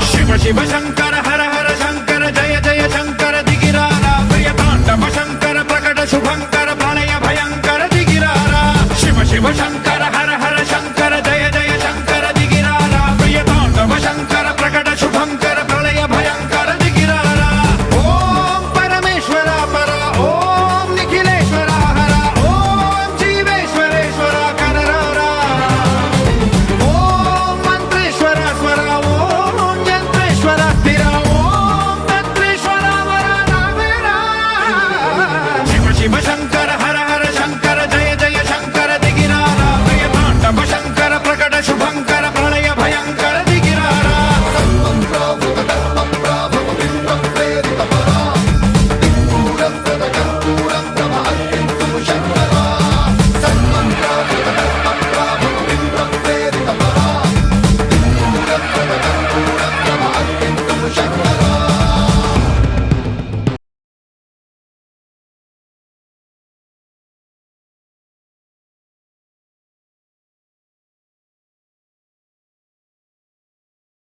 శివ శివ శంకర హర హర శంకర జయ జయ శంకర దిగిరారా ప్రియ తాండవ శంకర ప్రకట శుభంకర ప్రళయ భయంకర దిగిరారా శివ శివ శంకర హర హర శంకర జయ జయ శంకర దిగిరారా ప్రియ తాండవ శంకర ప్రకట శుభంకర ప్రళయ భయంకర దిగిరారా ఓం పరమేశ్వర పర ఓం నిఖిలేశ్వర హర ఓం జీవేశ్వరేశ్వర కనరారా ఓం మంత్రేశ్వర స్వర ఓం యంత్రేశ్వర స్థిర ఓం తంత్రేశ్వర వర రావేరా శివ శివ శంకర హర హర శంకర జయ జయ శంకర దిగిరారా ప్రియ తాండవ శంకర ప్రకట శుభంకర ప్రళయ భయంకర దిగిరారా శంకర